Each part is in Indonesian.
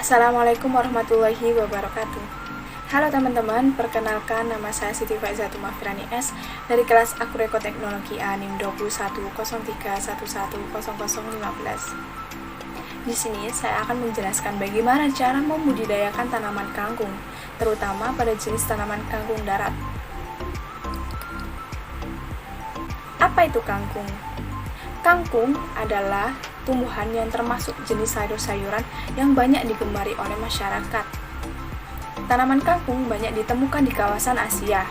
Assalamualaikum warahmatullahi wabarakatuh. Halo teman-teman, perkenalkan nama saya Siti Faizatul Mafirani S dari kelas Agroekoteknologi ANIM 210311110015. Di sini saya akan menjelaskan bagaimana cara membudidayakan tanaman kangkung, terutama pada jenis tanaman kangkung darat. Apa itu kangkung? Kangkung adalah tumbuhan yang termasuk jenis sayur-sayuran yang banyak digemari oleh masyarakat. Tanaman kangkung banyak ditemukan di kawasan Asia.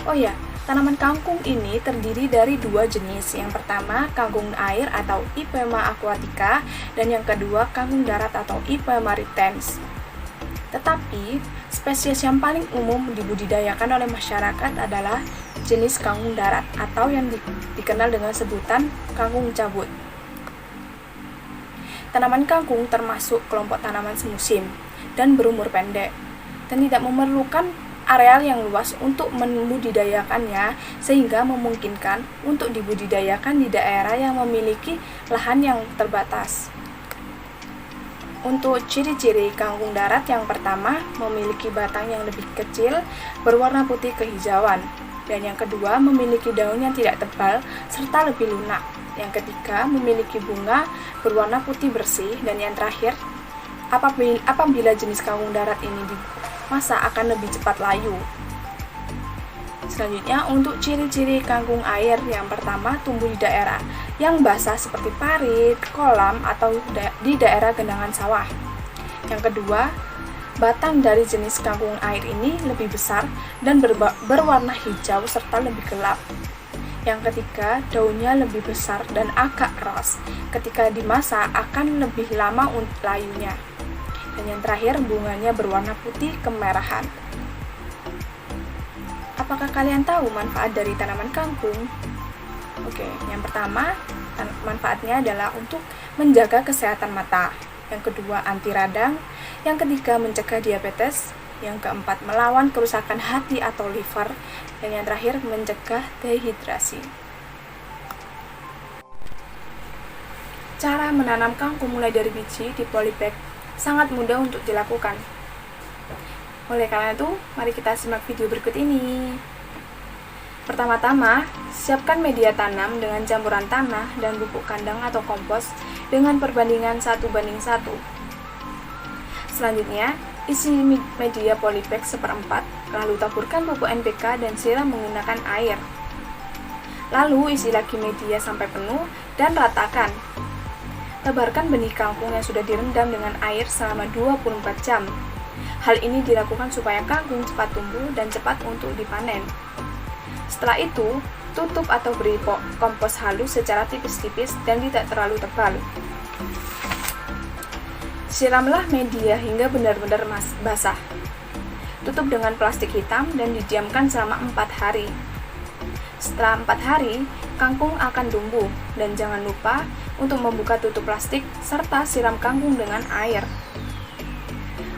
Oh ya, tanaman kangkung ini terdiri dari dua jenis. Yang pertama, kangkung air atau Ipoema aquatica, dan yang kedua, kangkung darat atau Ipoema ritens. Tetapi, spesies yang paling umum dibudidayakan oleh masyarakat adalah jenis kangkung darat atau yang dikenal dengan sebutan kangkung cabut. Tanaman kangkung termasuk kelompok tanaman semusim dan berumur pendek, dan tidak memerlukan areal yang luas untuk membudidayakannya, sehingga memungkinkan untuk dibudidayakan di daerah yang memiliki lahan yang terbatas. Untuk ciri-ciri kangkung darat, yang pertama, memiliki batang yang lebih kecil, berwarna putih kehijauan, dan yang kedua, memiliki daun yang tidak tebal serta lebih lunak. Yang ketiga, memiliki bunga berwarna putih bersih, dan yang terakhir, apabila jenis kangkung darat ini dimasak akan lebih cepat layu. Selanjutnya, untuk ciri-ciri kangkung air, yang pertama, tumbuh di daerah yang basah seperti parit, kolam, atau di daerah genangan sawah. Yang kedua, batang dari jenis kangkung air ini lebih besar dan berwarna hijau serta lebih gelap. Yang ketiga, daunnya lebih besar dan agak keras. Ketika dimasak akan lebih lama untuk layunya. Dan yang terakhir, bunganya berwarna putih kemerahan. Apakah kalian tahu manfaat dari tanaman kangkung? Oke, yang pertama, manfaatnya adalah untuk menjaga kesehatan mata. Yang kedua, anti radang. Yang ketiga, mencegah diabetes. Yang keempat, melawan kerusakan hati atau liver. Dan yang terakhir, mencegah dehidrasi. Cara menanam kangkung mulai dari biji di polybag sangat mudah untuk dilakukan. Oleh karena itu, mari kita simak video berikut ini. Pertama-tama, siapkan media tanam dengan campuran tanah dan pupuk kandang atau kompos dengan perbandingan 1:1. Selanjutnya, isi media polybag 1/4, lalu taburkan pupuk NPK dan siram menggunakan air. Lalu isi lagi media sampai penuh dan ratakan. Tebarkan benih kangkung yang sudah direndam dengan air selama 24 jam. Hal ini dilakukan supaya kangkung cepat tumbuh dan cepat untuk dipanen. Setelah itu, tutup atau beri kompos halus secara tipis-tipis dan tidak terlalu tebal. Siramlah media hingga benar-benar basah. Tutup dengan plastik hitam dan didiamkan selama 4 hari. Setelah 4 hari, kangkung akan tumbuh, dan jangan lupa untuk membuka tutup plastik serta siram kangkung dengan air.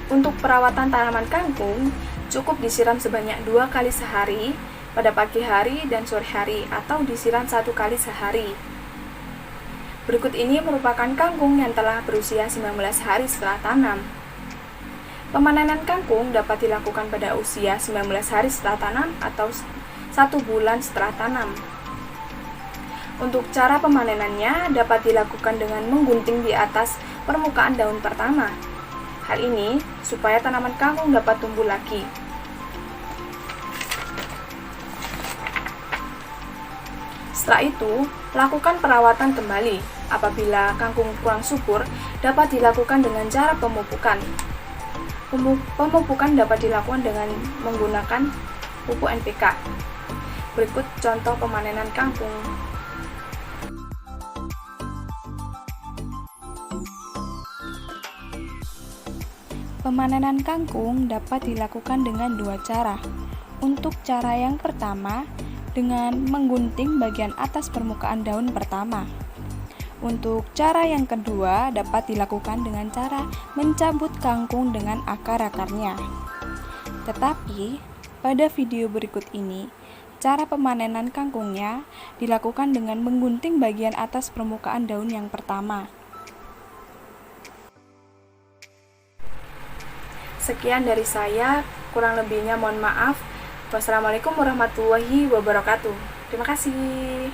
Untuk perawatan tanaman kangkung, cukup disiram sebanyak 2 kali sehari, pada pagi hari dan sore hari, atau disiram 1 kali sehari. Berikut ini merupakan kangkung yang telah berusia 19 hari setelah tanam. Pemanenan kangkung dapat dilakukan pada usia 19 hari setelah tanam atau 1 bulan setelah tanam. Untuk cara pemanenannya dapat dilakukan dengan menggunting di atas permukaan daun pertama. Hal ini supaya tanaman kangkung dapat tumbuh lagi. Setelah itu, lakukan perawatan kembali. Apabila kangkung kurang subur, dapat dilakukan dengan cara pemupukan. Pemupukan dapat dilakukan dengan menggunakan pupuk NPK. Berikut contoh pemanenan kangkung. Pemanenan kangkung dapat dilakukan dengan 2 cara. Untuk cara yang pertama, dengan menggunting bagian atas permukaan daun pertama. Untuk cara yang kedua, dapat dilakukan dengan cara mencabut kangkung dengan akar-akarnya. Tetapi, pada video berikut ini, cara pemanenan kangkungnya dilakukan dengan menggunting bagian atas permukaan daun yang pertama. Sekian dari saya, kurang lebihnya mohon maaf. Wassalamualaikum warahmatullahi wabarakatuh. Terima kasih.